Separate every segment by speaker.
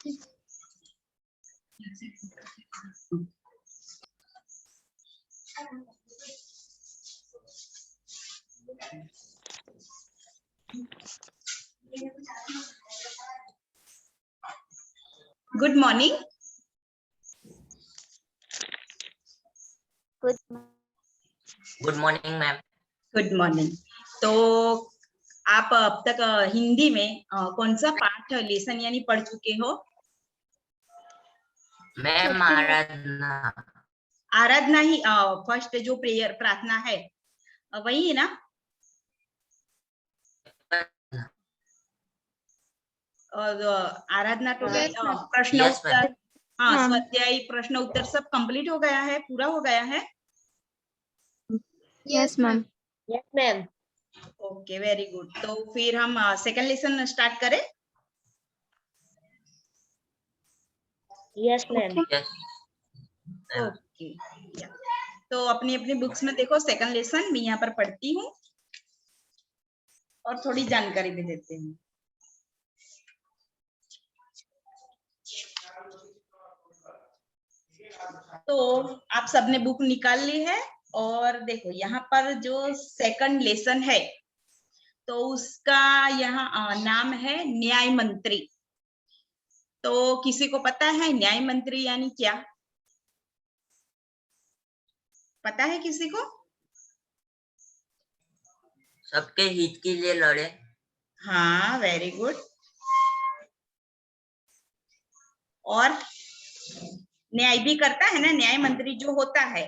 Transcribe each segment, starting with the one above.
Speaker 1: Good morning.
Speaker 2: Good morning ma'am.
Speaker 1: Good morning. तो आप अब तक हिंदी में कौन सा पाठ लेसन यानी पढ़ चुके हो?
Speaker 2: मैम आराधना।
Speaker 1: आराधना ही फर्स्ट जो प्रेयर प्रार्थना है वही है ना? और आराधना टोटल प्रश्न उत्तर, हाँ, स्वाध्याय प्रश्न उत्तर सब कंप्लीट हो गया है, पूरा हो गया है?
Speaker 3: Yes ma'am.
Speaker 4: Yes ma'am.
Speaker 1: Okay, very good. तो फिर हम सेकंड लेसन स्टार्ट करें?
Speaker 4: Yes ma'am.
Speaker 1: ओके, तो अपनी अपनी बुक्स में देखो सेकंड लेसन मैं यहाँ पर पढ़ती हूँ और थोड़ी जानकारी भी देती हूँ। तो आप सबने बुक निकाल ली है और देखो यहाँ पर जो सेकंड लेसन है तो उसका यहाँ नाम है न्याय मंत्री। तो किसी को पता है न्याय मंत्री यानी क्या? पता है किसी को?
Speaker 2: सबके हित के लिए लड़े।
Speaker 1: हाँ, वेरी गुड। और न्याय भी करता है ना, न्याय मंत्री जो होता है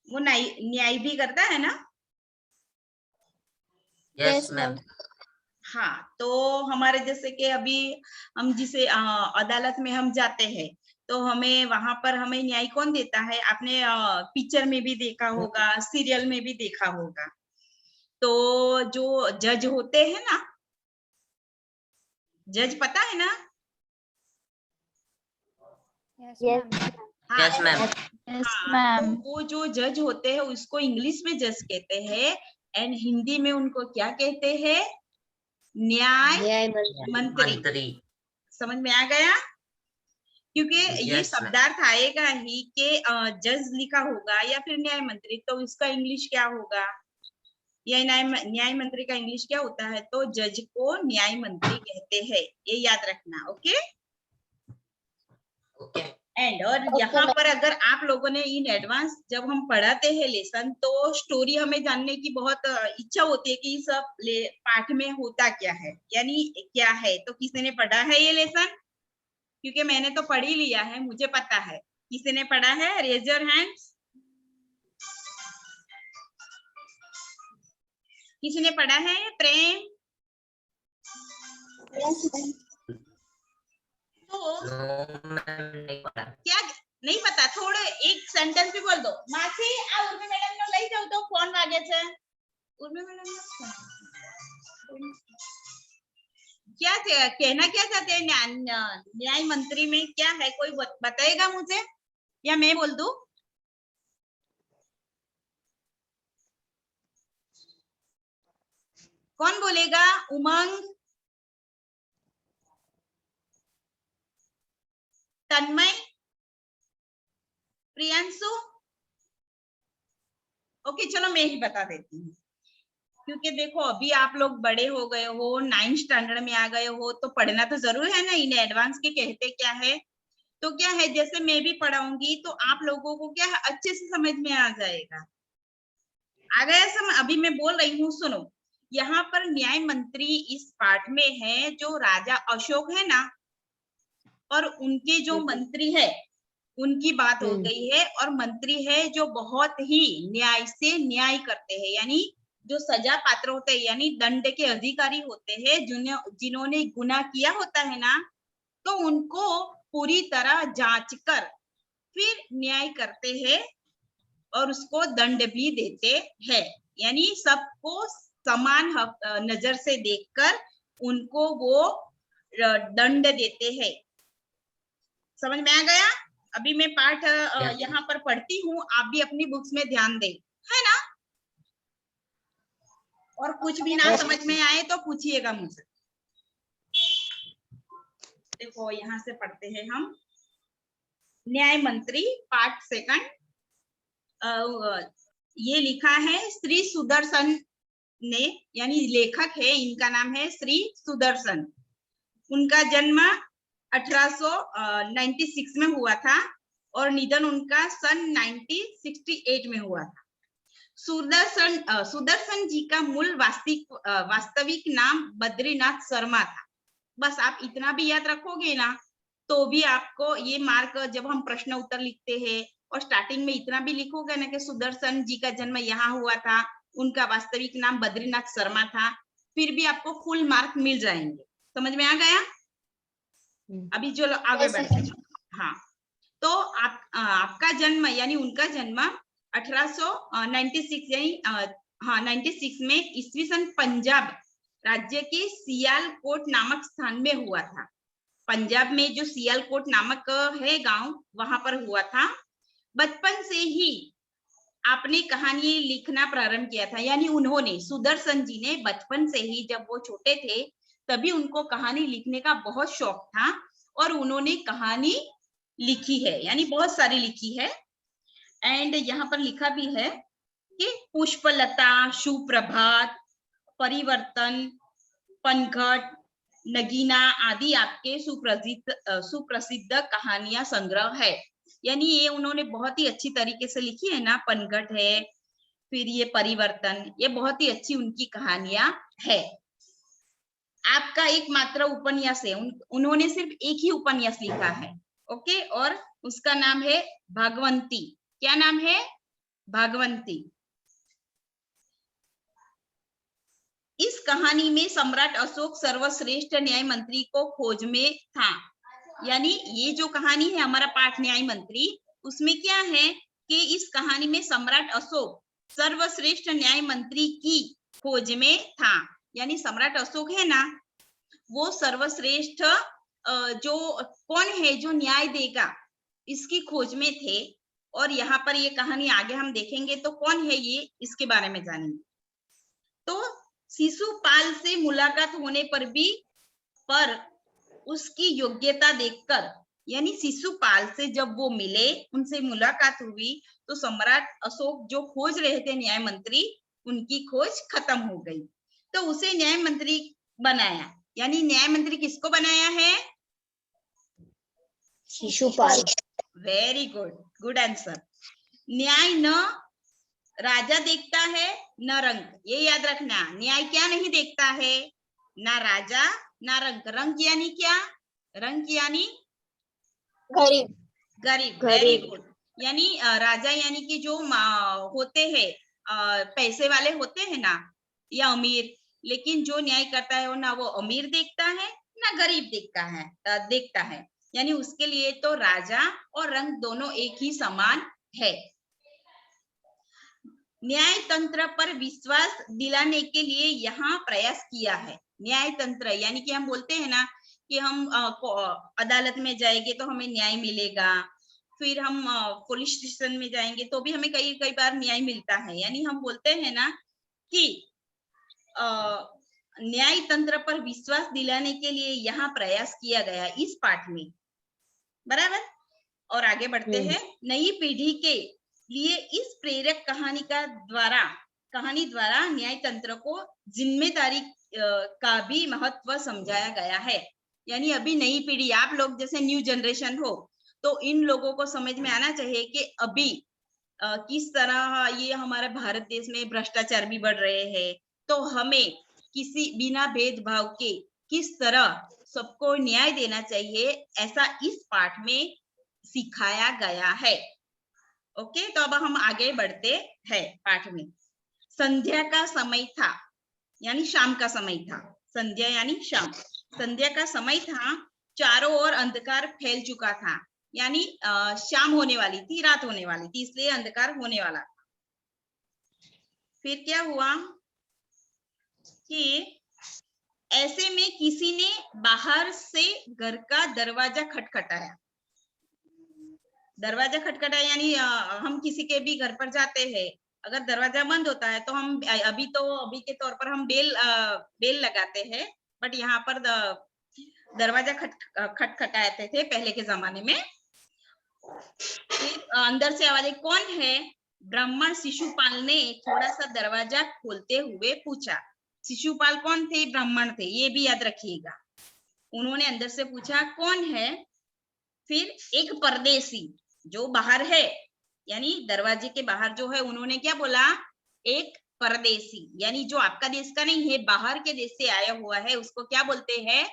Speaker 1: वो न्याय भी करता है ना?
Speaker 2: Yes ma'am.
Speaker 1: हाँ, तो हमारे जैसे कि अभी हम जिसे अदालत में हम जाते हैं तो हमें वहां पर हमें न्याय कौन देता है? आपने पिक्चर में भी देखा होगा, सीरियल में भी देखा होगा। तो जो जज होते हैं ना, जज पता है ना?
Speaker 2: Yes ma'am.
Speaker 1: हाँ, तो वो जो जज होते हैं उसको इंग्लिश में जज कहते हैं एंड हिंदी में उनको क्या कहते हैं? न्याय मंत्री। समझ में आ गया? क्योंकि ये शब्दार्थ आएगा ही कि जज लिखा होगा या फिर न्याय मंत्री, तो इसका इंग्लिश क्या होगा? या न्याय मंत्री का इंग्लिश क्या होता है? तो जज को न्याय मंत्री कहते हैं, ये याद रखना। ओके एंड और यहाँ पर अगर आप लोगों ने इन एडवांस जब हम पढ़ाते हैं लेसन तो स्टोरी हमें जानने की बहुत इच्छा होती है कि सब पाठ में होता क्या है, यानी क्या है। तो किसी ने पढ़ा है ये लेसन? क्योंकि मैंने तो पढ़ ही लिया है, मुझे पता है। किसी ने पढ़ा है? Raise your hands. किसी ने पढ़ा है? प्रेम? तो क्या नहीं पता? थोड़े एक सेंटेंस भी बोल दो। मासी आ उर्मी मैडम ने લઈ જાવ તો ફોન વાગે છે। उर्मी मैडम क्या कहना क्या चाहते हैं न्याय मंत्री में? क्या है, कोई बताएगा मुझे या मैं बोल दूं? कौन बोलेगा? उमंग, तन्मय, प्रियांशु? ओके, चलो मैं ही बता देती हूँ। क्योंकि देखो अभी आप लोग बड़े हो गए हो, 9th स्टैंडर्ड में आ गए हो, तो पढ़ना तो जरूर है ना इन एडवांस के कहते क्या है। तो क्या है, जैसे मैं भी पढ़ाऊंगी तो आप लोगों को क्या है अच्छे से समझ में आ जाएगा। आ गया समझ? अभी मैं बोल रही हूँ, सुनो। यहाँ पर न्याय मंत्री इस पाठ में है जो राजा अशोक है ना, और उनके जो मंत्री है उनकी बात हो गई है। और मंत्री है जो बहुत ही न्याय से न्याय करते हैं, यानी जो सजा पात्र होते हैं, यानी दंड के अधिकारी होते हैं, जिन्होंने गुनाह किया होता है ना, तो उनको पूरी तरह जांच कर फिर न्याय करते हैं और उसको दंड भी देते हैं। यानी सबको समान नजर से देखकर उनको वो दंड देते हैं। समझ में आ गया? अभी मैं पाठ यहाँ पर पढ़ती हूँ, आप भी अपनी बुक्स में ध्यान दें, है ना? और कुछ भी ना समझ में आए तो पूछिएगा मुझसे। देखो यहाँ से पढ़ते हैं हम। न्याय मंत्री पार्ट सेकंड, ये लिखा है श्री सुदर्शन ने, यानी लेखक है, इनका नाम है श्री सुदर्शन। उनका जन्म 1896 में हुआ था और निधन उनका सन 1968 में हुआ था। सुदर्शन जी का मूल वास्तविक नाम बद्रीनाथ शर्मा था। बस आप इतना भी याद रखोगे ना तो भी आपको ये मार्क, जब हम प्रश्न उत्तर लिखते हैं और स्टार्टिंग में इतना भी लिखोगे ना कि सुदर्शन जी का जन्म यहाँ हुआ था, उनका वास्तविक नाम बद्रीनाथ शर्मा था, फिर भी आपको फुल मार्क मिल जाएंगे। समझ में आ गया? अभी जो आगे बढ़ते हैं, हाँ, तो आपका जन्म यानी उनका जन्म 1896 यानी 96 में ईस्वी सन पंजाब राज्य के सियालकोट नामक स्थान में हुआ था। पंजाब में जो सियालकोट नामक है गांव, वहां पर हुआ था। बचपन से ही आपने कहानी लिखना प्रारंभ किया था, यानी उन्होंने, सुदर्शन जी ने बचपन से ही, जब वो छोटे थे तभी उनको कहानी लिखने का बहुत शौक था और उन्होंने कहानी लिखी है, यानी बहुत सारी लिखी है। एंड यहाँ पर लिखा भी है कि पुष्पलता, सुप्रभात, परिवर्तन, पनघट, नगीना आदि आपके सुप्रसिद्ध कहानियां संग्रह है। यानी ये उन्होंने बहुत ही अच्छी तरीके से लिखी है ना। पनघट है, फिर ये परिवर्तन, ये बहुत ही अच्छी उनकी कहानियां है। आपका एकमात्र उपन्यास है, उन्होंने सिर्फ एक ही उपन्यास लिखा है, ओके, और उसका नाम है भागवंती। क्या नाम है? भागवंती। इस कहानी में सम्राट अशोक सर्वश्रेष्ठ न्याय मंत्री को खोज में था। यानी ये जो कहानी है हमारा पाठ न्याय मंत्री, उसमें क्या है कि इस कहानी में सम्राट अशोक सर्वश्रेष्ठ न्याय मंत्री की खोज में था। यानी सम्राट अशोक है ना, वो सर्वश्रेष्ठ जो कौन है जो न्याय देगा, इसकी खोज में थे। और यहाँ पर ये कहानी आगे हम देखेंगे तो कौन है ये, इसके बारे में जानेंगे। तो शिशुपाल से मुलाकात होने पर उसकी योग्यता देखकर, यानी शिशुपाल से जब वो मिले, उनसे मुलाकात हुई, तो सम्राट अशोक जो खोज रहे थे न्याय मंत्री, उनकी खोज खत्म हो गई, तो उसे न्याय मंत्री बनाया। यानी न्याय मंत्री किसको बनाया है?
Speaker 3: Shishupal.
Speaker 1: Very good, good answer. न्याय न राजा देखता है न रंग, ये याद रखना। न्याय क्या नहीं देखता है? ना राजा ना रंग। रंग यानी क्या? रंग यानी
Speaker 3: गरीब।
Speaker 1: गरीब। Very good. यानी राजा यानी कि जो होते हैं पैसे वाले होते हैं ना, या अमीर, लेकिन जो न्याय करता है वो ना वो अमीर देखता है ना गरीब देखता है। यानी उसके लिए तो राजा और रंग दोनों एक ही समान है। न्याय तंत्र पर विश्वास दिलाने के लिए यहाँ प्रयास किया है। न्याय तंत्र यानी कि हम बोलते हैं ना कि हम अदालत में जाएंगे तो हमें न्याय मिलेगा, फिर हम पुलिस स्टेशन में जाएंगे तो भी हमें कई बार न्याय मिलता है। यानी हम बोलते हैं ना कि न्याय तंत्र पर विश्वास दिलाने के लिए यहाँ प्रयास किया गया इस पाठ में, बराबर। और आगे बढ़ते हैं। नई पीढ़ी के लिए इस प्रेरक कहानी द्वारा न्याय तंत्र को जिम्मेदारी का भी महत्व समझाया गया है। यानी अभी नई पीढ़ी, आप लोग जैसे न्यू जनरेशन हो, तो इन लोगों को समझ में आना चाहिए कि अभी किस तरह ये हमारे भारत देश में भ्रष्टाचार भी बढ़ रहे हैं, तो हमें किसी बिना भेदभाव के किस तरह सबको न्याय देना चाहिए, ऐसा इस पाठ में सिखाया गया है। ओके, तो अब हम आगे बढ़ते हैं पाठ में। संध्या का समय था, यानी शाम का समय था। संध्या यानी शाम। संध्या का समय था, चारों ओर अंधकार फैल चुका था। यानी शाम होने वाली थी, रात होने वाली थी, इसलिए अंधकार होने वाला था। फिर क्या हुआ कि ऐसे में किसी ने बाहर से घर का दरवाजा खटखटाया। दरवाजा खटखटाया यानी हम किसी के भी घर पर जाते हैं, अगर दरवाजा बंद होता है तो हम अभी के तौर पर हम बेल लगाते हैं, बट यहाँ पर दरवाजा खटखटाते थे पहले के जमाने में। फिर अंदर से आवाज आई, कौन है? ब्राह्मण शिशुपाल ने थोड़ा सा दरवाजा खोलते हुए पूछा। शिशुपाल कौन थे? ब्राह्मण थे, ये भी याद रखिएगा। उन्होंने अंदर से पूछा, कौन है? फिर एक परदेसी जो बाहर है, यानी दरवाजे के बाहर जो है, उन्होंने क्या बोला? एक परदेसी, यानी जो आपका देश का नहीं है, बाहर के देश से आया हुआ है, उसको क्या बोलते हैं?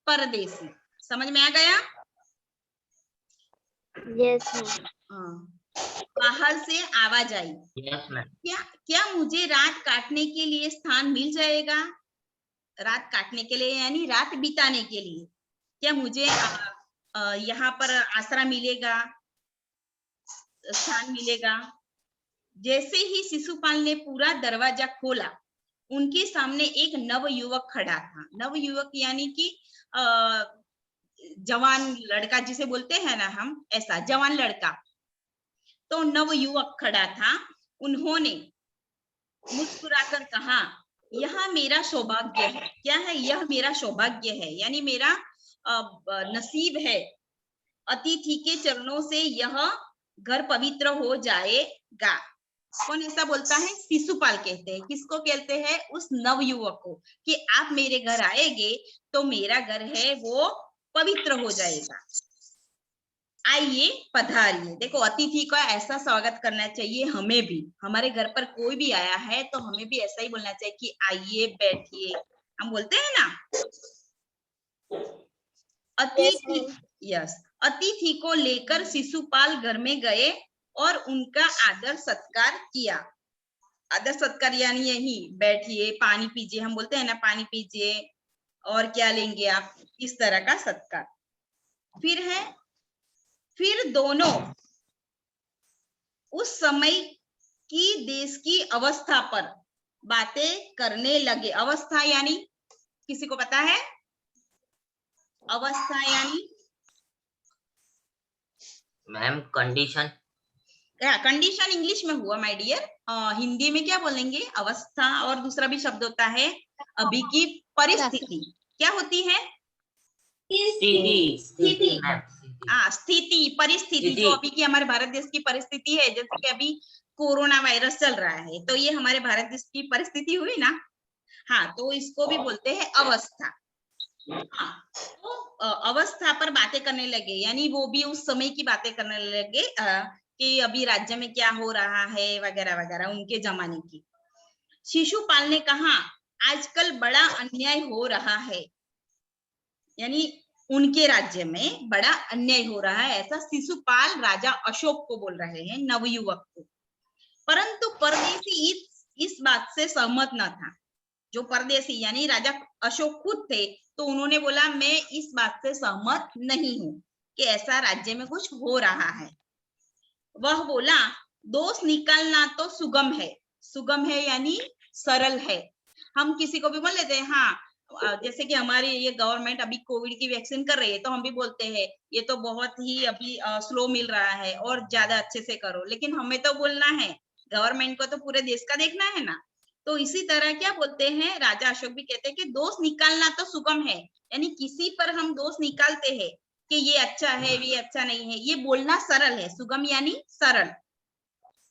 Speaker 1: परदेसी। समझ में आ गया?
Speaker 3: Yes ma'am.
Speaker 1: बाहर से आवाज आई,
Speaker 2: Yes, ma'am.
Speaker 1: क्या मुझे रात काटने के लिए स्थान मिल जाएगा? रात काटने के लिए यानी रात बिताने के लिए क्या मुझे यहाँ पर आसरा मिलेगा, स्थान मिलेगा? जैसे ही शिशुपाल ने पूरा दरवाजा खोला, उनके सामने एक नव युवक खड़ा था। नव युवक यानी कि जवान लड़का जिसे बोलते हैं ना हम, ऐसा जवान लड़का। तो नव युवक खड़ा था। उन्होंने मुस्कुराकर कहा, यह मेरा सौभाग्य है। क्या है? यह मेरा सौभाग्य है, यानी मेरा नसीब है। अतिथि के चरणों से यह घर पवित्र हो जाएगा। कौन ऐसा बोलता है? शिशुपाल कहते हैं। किसको कहते हैं? उस नवयुवक को, कि आप मेरे घर आएंगे तो मेरा घर है वो पवित्र हो जाएगा। आइए पधारिए। देखो, अतिथि का ऐसा स्वागत करना चाहिए हमें भी। हमारे घर पर कोई भी आया है तो हमें भी ऐसा ही बोलना चाहिए कि आइए, बैठिए। हम बोलते हैं ना अतिथि। यस, अतिथि को लेकर शिशुपाल घर में गए और उनका आदर सत्कार किया। आदर सत्कार यानी यही, बैठिए, पानी पीजिए। हम बोलते हैं ना, पानी पीजिए, और क्या लेंगे आप, इस तरह का सत्कार। फिर दोनों उस समय की देश की अवस्था पर बातें करने लगे। अवस्था यानी, किसी को पता है? अवस्था यानी
Speaker 2: मैम कंडीशन।
Speaker 1: कंडीशन इंग्लिश में हुआ माय डियर। हिंदी में क्या बोलेंगे? अवस्था। और दूसरा भी शब्द होता है अभी की परिस्थिति। क्या होती है?
Speaker 2: स्थिति।
Speaker 1: स्थिति, परिस्थिति। जो अभी की हमारे भारत देश की परिस्थिति है, जैसे कि अभी कोरोना वायरस चल रहा है, तो ये हमारे भारत देश की परिस्थिति हुई ना। हाँ, तो इसको भी बोलते हैं अवस्था। हाँ, तो अवस्था पर बातें करने लगे, यानी वो भी उस समय की बातें करने लगे कि अभी राज्य में क्या हो रहा है वगैरह वगैरह, उनके जमाने की। शिशुपाल ने कहा, आजकल बड़ा अन्याय हो रहा है, यानी उनके राज्य में बड़ा अन्याय हो रहा है, ऐसा शिशुपाल राजा अशोक को बोल रहे हैं, नवयुवक को। परंतु परदेसी इस बात से सहमत न था। जो परदेसी यानी राजा अशोक खुद थे, तो उन्होंने बोला, मैं इस बात से सहमत नहीं हूं कि ऐसा राज्य में कुछ हो रहा है। वह बोला, दोष निकालना तो सुगम है। सुगम है यानी सरल है। हम किसी को भी बोल लेते हैं, हाँ, जैसे कि हमारी ये गवर्नमेंट अभी कोविड की वैक्सीन कर रही है, तो हम भी बोलते हैं ये तो बहुत ही अभी स्लो मिल रहा है और ज्यादा अच्छे से करो। लेकिन हमें तो बोलना है, गवर्नमेंट को तो पूरे देश का देखना है ना। तो इसी तरह क्या बोलते हैं, राजा अशोक भी कहते हैं कि दोष निकालना तो सुगम है, यानी किसी पर हम दोष निकालते हैं कि ये अच्छा है, ये अच्छा नहीं है, ये बोलना सरल है। सुगम यानी सरल।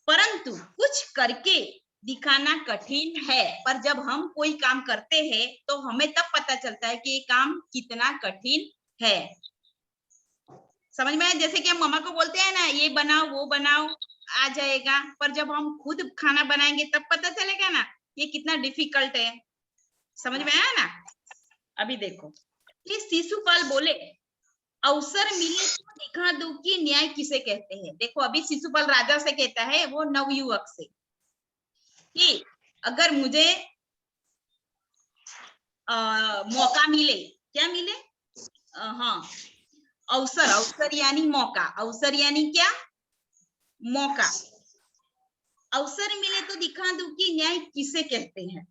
Speaker 1: परंतु कुछ करके दिखाना कठिन है। पर जब हम कोई काम करते हैं तो हमें तब पता चलता है कि ये काम कितना कठिन है। समझ में आया? जैसे कि हम मम्मा को बोलते हैं ना, ये बनाओ वो बनाओ, आ जाएगा। पर जब हम खुद खाना बनाएंगे तब पता चलेगा ना ये कितना डिफिकल्ट है। समझ में आया ना? अभी देखो, ये शिशुपाल बोले, अवसर मिले तो दिखा दो कि न्याय किसे कहते हैं। देखो, अभी शिशुपाल राजा से कहता है, वो नवयुवक से, कि अगर मुझे मौका मिले, क्या मिले? हाँ, अवसर। अवसर यानी मौका। अवसर यानी क्या? मौका। अवसर मिले तो दिखा दूं कि न्याय किसे कहते हैं।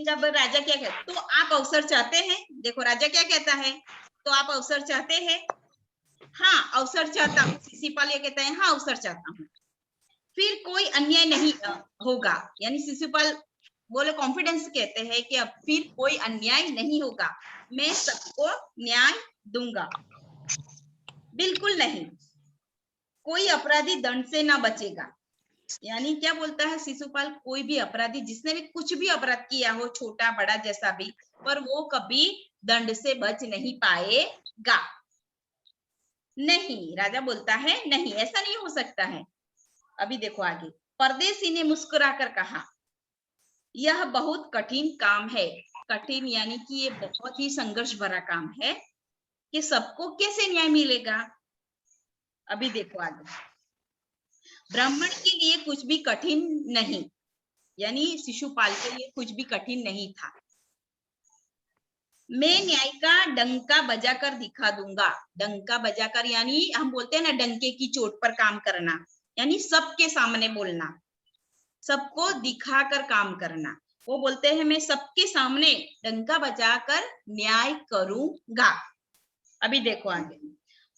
Speaker 1: जब राजा क्या कहता, तो आप अवसर चाहते हैं? देखो, राजा क्या कहता है, तो आप अवसर चाहते हैं? हाँ, अवसर चाहता हूँ। शिशुपाल ये कहता है, हाँ, अवसर चाहता हूँ। फिर कोई अन्याय नहीं होगा, यानी शिशुपाल बोले कॉन्फिडेंस कहते हैं कि अब फिर कोई अन्याय नहीं होगा, मैं सबको न्याय दूंगा। बिल्कुल नहीं, कोई अपराधी दंड से ना बचेगा। यानी क्या बोलता है शिशुपाल, कोई भी अपराधी जिसने भी कुछ भी अपराध किया हो, छोटा बड़ा जैसा भी, पर वो कभी दंड से बच नहीं पाएगा। नहीं, राजा बोलता है नहीं, ऐसा नहीं हो सकता है। अभी देखो आगे, परदेसी ने मुस्कुराकर कहा, यह बहुत कठिन काम है। कठिन यानी कि ये बहुत ही संघर्ष भरा काम है कि सबको कैसे न्याय मिलेगा। अभी देखो आगे, ब्राह्मण के लिए कुछ भी कठिन नहीं, यानी शिशुपाल के लिए कुछ भी कठिन नहीं था। मैं न्याय का डंका बजाकर दिखा दूंगा। डंका बजाकर यानी हम बोलते हैं ना डंके की चोट पर काम करना, यानी सबके सामने बोलना, सबको दिखाकर काम करना। वो बोलते हैं मैं सबके सामने डंका बजाकर न्याय करूंगा। अभी देखो आगे,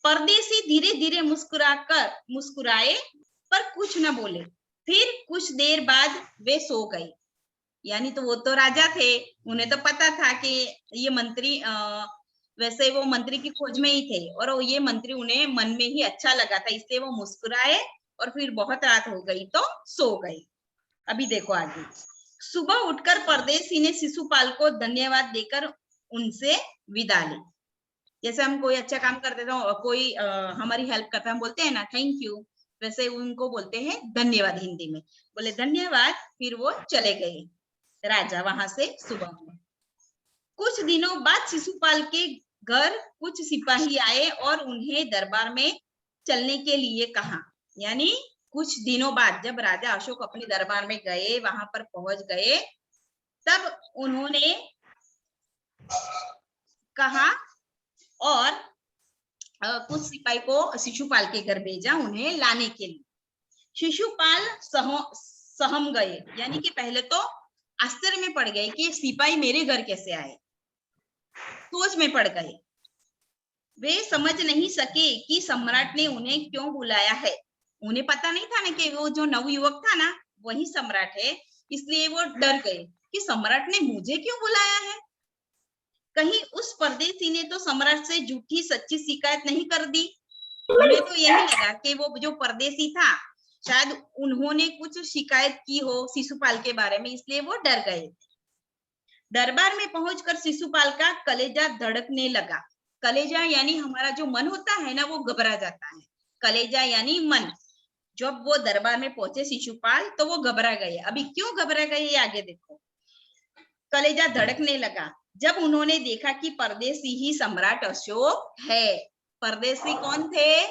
Speaker 1: परदेसी धीरे धीरे मुस्कुराए पर कुछ न बोले। फिर कुछ देर बाद वे सो गए। यानी तो वो तो राजा थे, उन्हें तो पता था कि ये मंत्री वैसे वो मंत्री की खोज में ही थे और ये मंत्री उन्हें मन में ही अच्छा लगा था, इसलिए वो मुस्कुराए और फिर बहुत रात हो गई तो सो गए। अभी देखो आगे, सुबह उठकर परदेसी ने शिशुपाल को धन्यवाद देकर उनसे विदा ली। जैसे हम कोई अच्छा काम कर देते हो, कोई हमारी हेल्प करता है, हम बोलते हैं ना थैंक यू, वैसे उनको बोलते हैं धन्यवाद हिंदी में। बोले धन्यवाद, फिर वो चले गए राजा वहां से सुबह में। कुछ दिनों बाद शिशुपाल के घर कुछ सिपाही आए और उन्हें दरबार में चलने के लिए कहा। यानी कुछ दिनों बाद जब राजा अशोक अपने दरबार में गए, वहां पर पहुंच गए, तब उन्होंने कहा और कुछ सिपाही को शिशुपाल के घर भेजा उन्हें लाने के लिए। शिशुपाल सहम गए, यानी कि पहले तो आश्चर्य में पड़ गए कि सिपाही मेरे घर कैसे आए, सोच में पड़ गए। वे समझ नहीं सके कि सम्राट ने उन्हें क्यों बुलाया है। उन्हें पता नहीं था ना कि वो जो नवयुवक था ना वही सम्राट है, इसलिए वो डर गए कि सम्राट ने मुझे क्यों बुलाया है। कहीं उस परदेसी ने तो सम्राट से झूठी सच्ची शिकायत नहीं कर दी। उन्हें तो यही लगा कि वो जो परदेसी था शायद उन्होंने कुछ शिकायत की हो शिशुपाल के बारे में, इसलिए वो डर गए। दरबार में पहुंचकर शिशुपाल का कलेजा धड़कने लगा। कलेजा यानी हमारा जो मन होता है ना वो घबरा जाता है, कलेजा यानी मन। जब वो दरबार में पहुंचे शिशुपाल तो वो घबरा गए। अभी क्यों घबरा गए ये आगे देखो। कलेजा धड़कने लगा जब उन्होंने देखा कि परदेसी ही सम्राट अशोक है। परदेसी कौन थे?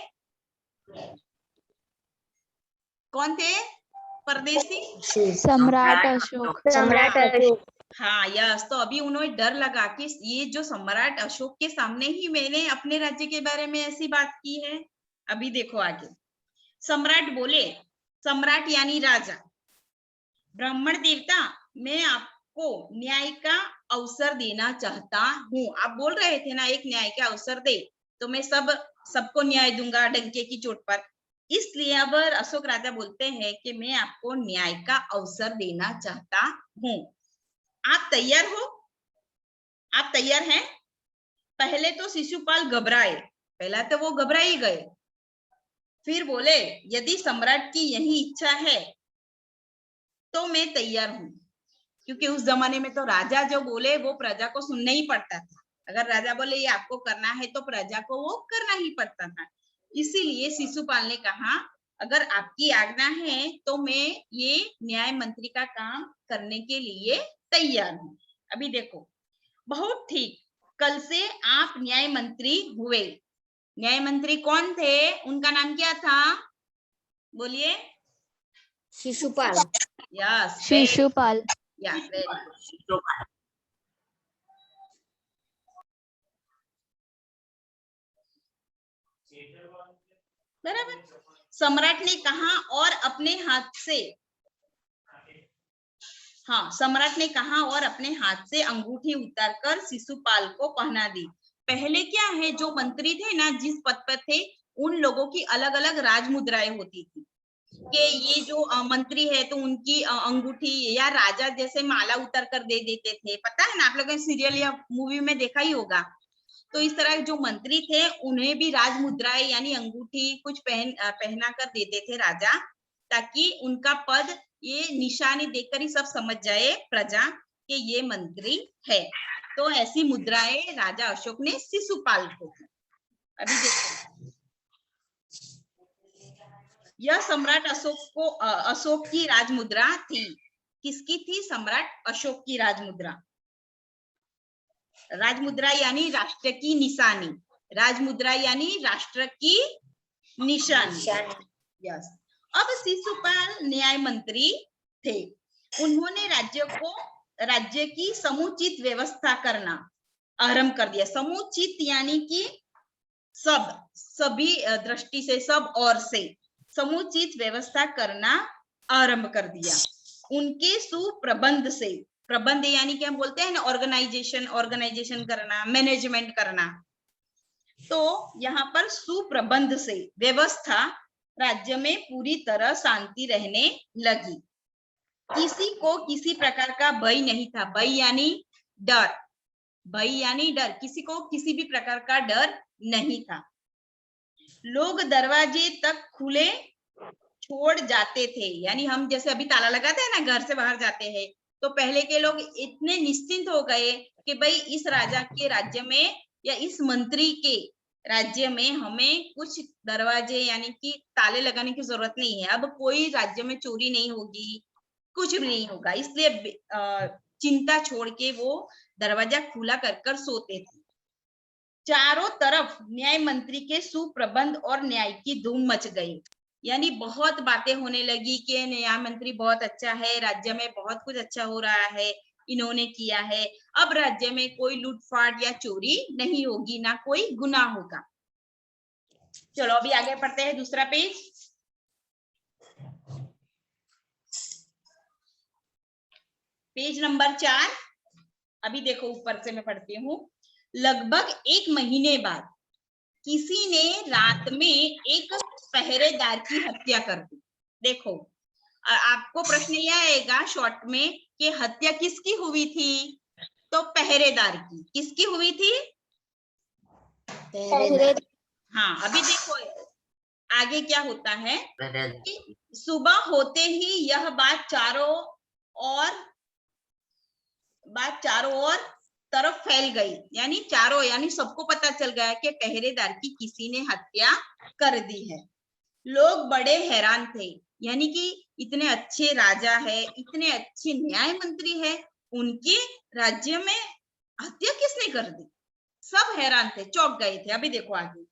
Speaker 1: कौन थे परदेसी?
Speaker 3: सम्राट अशोक। सम्राट अशोक।
Speaker 1: हाँ यस, तो अभी उन्हें डर लगा कि ये जो सम्राट अशोक के सामने ही मैंने अपने राज्य के बारे में ऐसी बात की है। अभी देखो आगे, सम्राट बोले, सम्राट यानी राजा, ब्राह्मण देवता मैं आपको न्याय का अवसर देना चाहता हूँ। आप बोल रहे थे ना एक न्याय का अवसर दे, तो मैं सबको न्याय दूंगा डंके की चोट पर। इसलिए अब अशोक राजा बोलते हैं कि मैं आपको न्याय का अवसर देना चाहता हूँ। आप तैयार हो? आप तैयार हैं? पहले तो शिशुपाल घबराए, पहला तो वो घबरा ही गए। फिर बोले यदि सम्राट की यही इच्छा है तो मैं तैयार हूं, क्योंकि उस जमाने में तो राजा जो बोले वो प्रजा को सुनना ही पड़ता था। अगर राजा बोले ये आपको करना है तो प्रजा को वो करना ही पड़ता था। इसीलिए शिशुपाल ने कहा अगर आपकी आज्ञा है तो मैं ये न्याय मंत्री का काम करने के लिए तैयार हूं। अभी देखो, बहुत ठीक, कल से आप न्याय मंत्री हुए। न्याय मंत्री कौन थे? उनका नाम क्या था? बोलिए।
Speaker 3: Shishupal.
Speaker 1: Yes,
Speaker 3: Shishupal.
Speaker 1: Yes, very good. बराबर। सम्राट ने कहा और अपने हाथ से, हाँ सम्राट ने कहा और अपने हाथ से अंगूठी उतारकर शिशुपाल को पहना दी। पहले क्या है, जो मंत्री थे ना जिस पद पर थे उन लोगों की अलग अलग राज मुद्राएं होती थी। कि ये जो मंत्री है तो उनकी अंगूठी या राजा जैसे माला उतर कर दे देते थे, पता है ना, आप लोगों ने सीरियल या मूवी में देखा ही होगा। तो इस तरह जो मंत्री थे उन्हें भी राज मुद्राएं यानी अंगूठी कुछ पहना कर देते थे राजा, ताकि उनका पद ये निशानी देखकर ही सब समझ जाए प्रजा कि ये मंत्री है। तो ऐसी मुद्राएं राजा अशोक ने शिशुपाल को दी। अभी देखो, यह सम्राट अशोक की राजमुद्रा थी। किसकी थी? सम्राट अशोक की राजमुद्रा। राजमुद्रा यानी राष्ट्र की निशानी, राजमुद्रा यानी राष्ट्र की निशानी। यस। अब शिशुपाल न्याय मंत्री थे। उन्होंने राज्य की समुचित व्यवस्था करना आरंभ कर दिया। समुचित यानी कि सभी दृष्टि से, सब ओर से समुचित व्यवस्था करना आरंभ कर दिया। उनके सुप्रबंध से, प्रबंध यानी कि हम बोलते हैं ना ऑर्गेनाइजेशन करना, मैनेजमेंट करना, तो यहाँ पर सुप्रबंध से व्यवस्था राज्य में पूरी तरह शांति रहने लगी। किसी को किसी प्रकार का भय नहीं था। भय यानी डर, भय यानी डर, किसी को किसी भी प्रकार का डर नहीं था। लोग दरवाजे तक खुले छोड़ जाते थे, यानी हम जैसे अभी ताला लगाते हैं ना, घर से बाहर जाते हैं, तो पहले के लोग इतने निश्चिंत हो गए कि भाई इस राजा के राज्य में या इस मंत्री के राज्य में हमें कुछ दरवाजे यानी कि ताले लगाने की जरूरत नहीं है। अब कोई राज्य में चोरी नहीं होगी, कुछ भी नहीं होगा, इसलिए चिंता छोड़ के वो दरवाजा खुला कर सोते थे। चारों तरफ न्याय मंत्री के सुप्रबंध और न्याय की धूम मच गई, यानी बहुत बातें होने लगी कि न्याय मंत्री बहुत अच्छा है, राज्य में बहुत कुछ अच्छा हो रहा है, इन्होंने किया है, अब राज्य में कोई लूटफाट या चोरी नहीं होगी, ना कोई गुनाह होगा। चलो अभी आगे पढ़ते हैं, दूसरा पेज। Page number 4। अभी देखो ऊपर से मैं पढ़ती हूँ। लगभग 1 महीने बाद किसी ने रात में एक पहरेदार की हत्या कर दी। देखो आपको प्रश्न यह आएगा शॉर्ट में कि हत्या किसकी हुई थी? तो पहरेदार की। किसकी हुई थी?
Speaker 3: पहरेदार।
Speaker 1: हाँ, अभी देखो आगे क्या होता है कि सुबह होते ही यह बात चारों ओर तरफ फैल गई, यानी चारों, यानी सबको पता चल गया कि पहरेदार की किसी ने हत्या कर दी है। लोग बड़े हैरान थे, यानी कि इतने अच्छे राजा है, इतने अच्छे न्याय मंत्री है, उनके राज्य में हत्या किसने कर दी? सब हैरान थे, चौंक गए थे। अभी देखो आगे।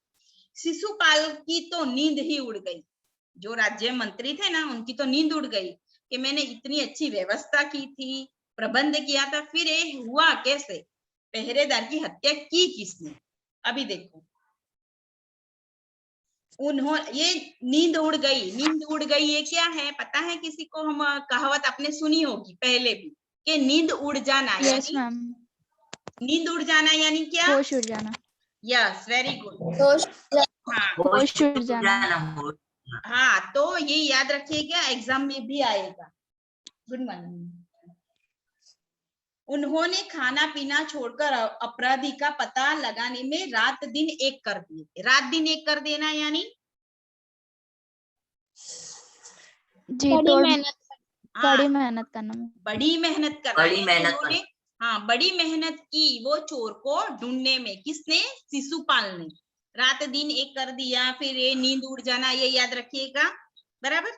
Speaker 1: शिशुपाल की तो नींद ही उड़ गई। जो राज्य मंत्री थे ना, उनकी तो नींद उड़ गई कि मैंने इतनी अच्छी व्यवस्था की थी, प्रबंध किया था, फिर ये हुआ कैसे? पहरेदार की हत्या की किसने? अभी देखो, ये नींद उड़ गई। नींद उड़ गई ये क्या है पता है किसी को? हम कहावत आपने सुनी होगी पहले भी कि नींद उड़ जाना।
Speaker 3: Yes ma'am.
Speaker 1: नींद उड़ जाना यानी क्या?
Speaker 3: होश उड़ जाना।
Speaker 1: Yes, very good. हाँ,
Speaker 3: होश उड़ जाना।
Speaker 1: हाँ, तो ये याद रखिएगा, एग्जाम में भी आएगा। Good morning. उन्होंने खाना पीना छोड़कर अपराधी का पता लगाने में रात दिन एक कर दिए। रात दिन एक कर देना यानी
Speaker 3: जी, बड़ी मेहनत करना।
Speaker 1: बड़ी मेहनत करना। हाँ, बड़ी मेहनत की वो चोर को ढूंढने में। किसने? शिशुपाल ने। रात दिन एक कर दिया, फिर ये नींद उड़ जाना, ये याद रखिएगा, बराबर?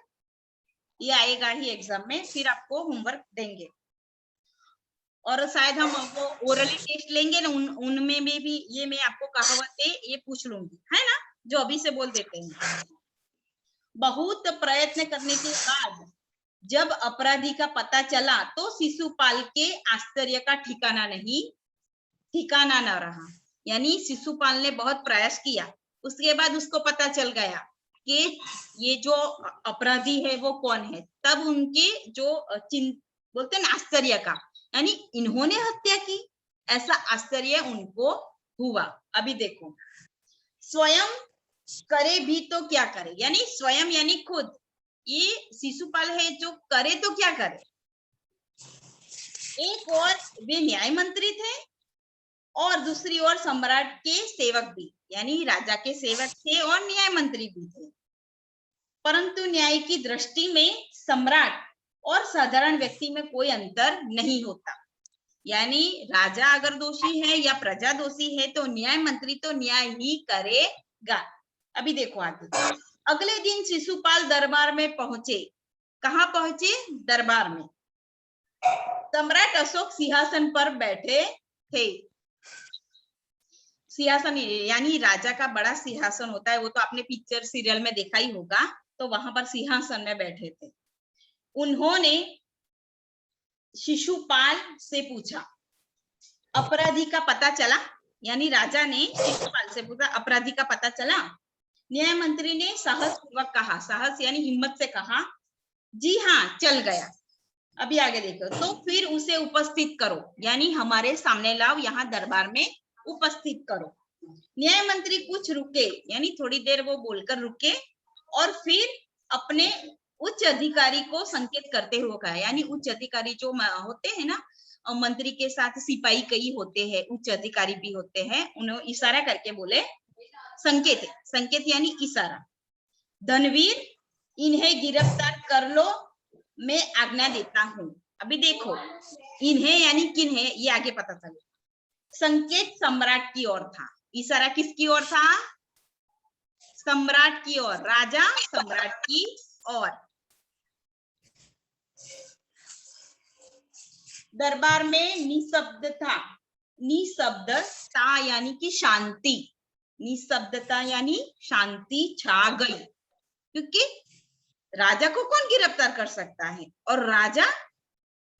Speaker 1: ये आएगा ही एग्जाम में, फिर आपको होमवर्क देंगे। और शायद हम वो ओरली टेस्ट लेंगे ना, उनमें भी ये मैं आपको कहावतें ये पूछ लूंगी, है ना, जो अभी से बोल देते हैं। बहुत प्रयत्न करने के बाद जब अपराधी का पता चला तो शिशुपाल के आश्चर्य का ठिकाना न रहा। यानी शिशुपाल ने बहुत प्रयास किया, उसके बाद उसको पता चल गया कि ये जो अपराधी है वो कौन है। तब उनके जो बोलते हैं ना आश्चर्य का, यानी इन्होंने हत्या की, ऐसा आश्चर्य उनको हुआ। अभी देखो, स्वयं करे भी तो क्या करे, यानी स्वयं यानी खुद, ये शिशुपाल है जो करे तो क्या करे। एक और वे न्याय मंत्री थे और दूसरी ओर सम्राट के सेवक भी, यानी राजा के सेवक थे और न्याय मंत्री भी थे। परंतु न्याय की दृष्टि में सम्राट और साधारण व्यक्ति में कोई अंतर नहीं होता, यानी राजा अगर दोषी है या प्रजा दोषी है तो न्याय मंत्री तो न्याय ही करेगा। अभी देखो आगे। अगले दिन शिशुपाल दरबार में पहुंचे। कहाँ पहुंचे? दरबार में। सम्राट अशोक सिंहासन पर बैठे थे। सिंहासन यानी राजा का बड़ा सिंहासन होता है, वो तो आपने पिक्चर सीरियल में देखा ही होगा, तो वहां पर सिंहासन में बैठे थे। उन्होंने शिशुपाल से पूछा, अपराधी का पता चला? यानी राजा ने शिशुपाल से पूछा, अपराधी का पता चला? न्याय मंत्री ने साहस पूर्वक कहा, साहस यानी हिम्मत से कहा, जी हाँ चल गया। अभी आगे देखो। तो फिर उसे उपस्थित करो, यानी हमारे सामने लाओ, यहाँ दरबार में उपस्थित करो। न्याय मंत्री कुछ रुके, यानी थोड़ी देर वो बोलकर रुके और फिर अपने उच्च अधिकारी को संकेत करते हुए कहा, यानी उच्च अधिकारी जो होते हैं ना, मंत्री के साथ सिपाही कई होते हैं, उच्च अधिकारी भी होते हैं, उन्हें इशारा करके बोले, संकेत, संकेत यानी इशारा, धनवीर इन्हें गिरफ्तार कर लो, मैं आज्ञा देता हूं। अभी देखो, इन्हें यानी किन्हें, ये आगे पता चले। संकेत सम्राट की ओर था, इशारा किसकी ओर था? सम्राट की ओर, राजा सम्राट की ओर। दरबार में निशब्दता, निशब्दता यानी कि शांति, निशब्दता यानी शांति छा गई, क्योंकि राजा को कौन गिरफ्तार कर सकता है, और राजा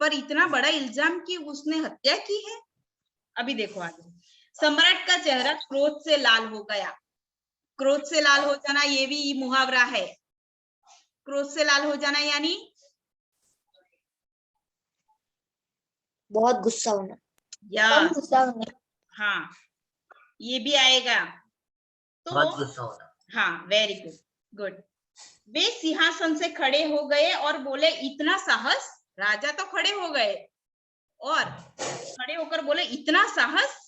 Speaker 1: पर इतना बड़ा इल्जाम कि उसने हत्या की है। अभी देखो आगे। सम्राट का चेहरा क्रोध से लाल हो गया। क्रोध से लाल हो जाना ये भी मुहावरा है। क्रोध से लाल हो जाना यानी
Speaker 4: बहुत गुस्सा होना,
Speaker 1: यस,
Speaker 4: गुस्सा होना।
Speaker 1: हाँ ये भी आएगा। तो
Speaker 2: बहुत गुस्सा होना।
Speaker 1: हाँ, वेरी गुड, गुड। वे सिंहासन से खड़े हो गए और बोले, इतना साहस? राजा तो खड़े हो गए और खड़े होकर बोले, इतना साहस?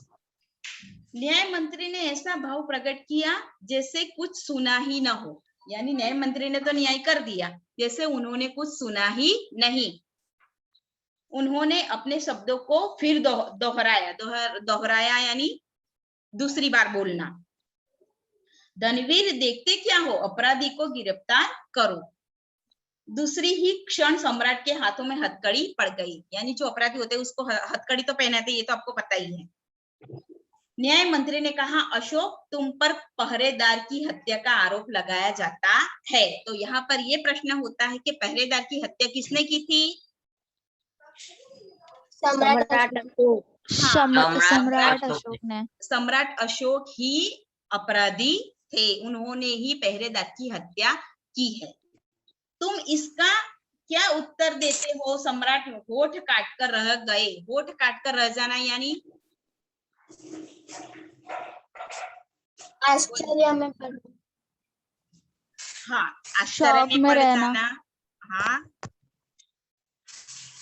Speaker 1: न्याय मंत्री ने ऐसा भाव प्रकट किया जैसे कुछ सुना ही न हो, यानी न्याय मंत्री ने तो न्याय कर दिया, जैसे उन्होंने कुछ सुना ही नहीं। उन्होंने अपने शब्दों को फिर दोहराया, यानी दूसरी बार बोलना। धनवीर देखते क्या हो, अपराधी को गिरफ्तार करो। दूसरी ही क्षण सम्राट के हाथों में हथकड़ी पड़ गई, यानी जो अपराधी होते हैं उसको हथकड़ी तो पहनाते, ये तो आपको पता ही है। न्याय मंत्री ने कहा, अशोक तुम पर पहरेदार की हत्या का आरोप लगाया जाता है। तो यहाँ पर ये प्रश्न होता है कि पहरेदार की हत्या किसने की थी?
Speaker 4: सम्राट अशोक।
Speaker 3: सम्राट अशोक ने।
Speaker 1: सम्राट अशोक ही अपराधी थे, उन्होंने ही पहरेदार की हत्या की है। तुम इसका क्या उत्तर देते हो? सम्राट होठ काट कर रह गए। होठ काट कर रह जाना यानी
Speaker 4: आश्चर्य में पड़ना।
Speaker 1: हाँ, आश्चर्य में पड़ जाना। हाँ,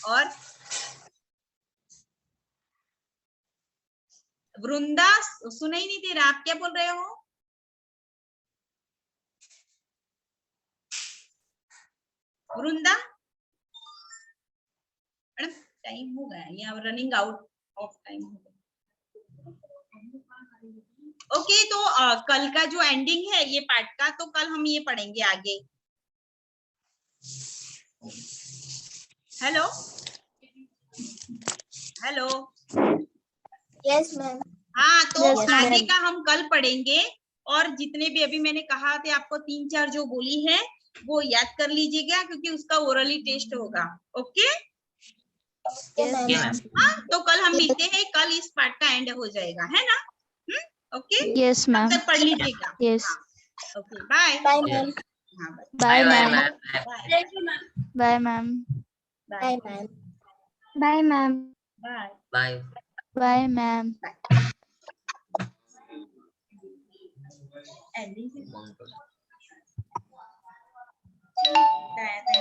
Speaker 1: और वृंदा सुना ही नहीं दे रहा, आप क्या बोल रहे हो? वृंदा, टाइम हो गया, ये रनिंग आउट ऑफ टाइम हो गया। ओके, तो कल का जो एंडिंग है ये पार्ट का, तो कल हम ये पढ़ेंगे आगे। Hello hello,
Speaker 4: yes ma'am.
Speaker 1: हाँ, तो
Speaker 4: Yes,
Speaker 1: आगे
Speaker 4: ma'am.
Speaker 1: का हम कल पढ़ेंगे, और जितने भी अभी मैंने कहा थे आपको 3-4 जो बोली है वो याद कर लीजिएगा, क्योंकि उसका ओरली टेस्ट होगा। ओके, हाँ, तो कल हम मिलते हैं, कल इस पार्ट का एंड हो जाएगा, है ना? Okay,
Speaker 3: yes ma'am.
Speaker 1: तब तक पढ़ लीजिएगा।
Speaker 3: Yes,
Speaker 1: okay, bye
Speaker 4: bye ma'am.
Speaker 1: हाँ,
Speaker 3: bye
Speaker 2: bye
Speaker 3: ma'am.
Speaker 2: Bye
Speaker 3: bye ma'am.
Speaker 4: Bye ma'am.
Speaker 3: Bye ma'am.
Speaker 1: Bye
Speaker 2: bye.
Speaker 3: Bye ma'am.
Speaker 1: Ending Thank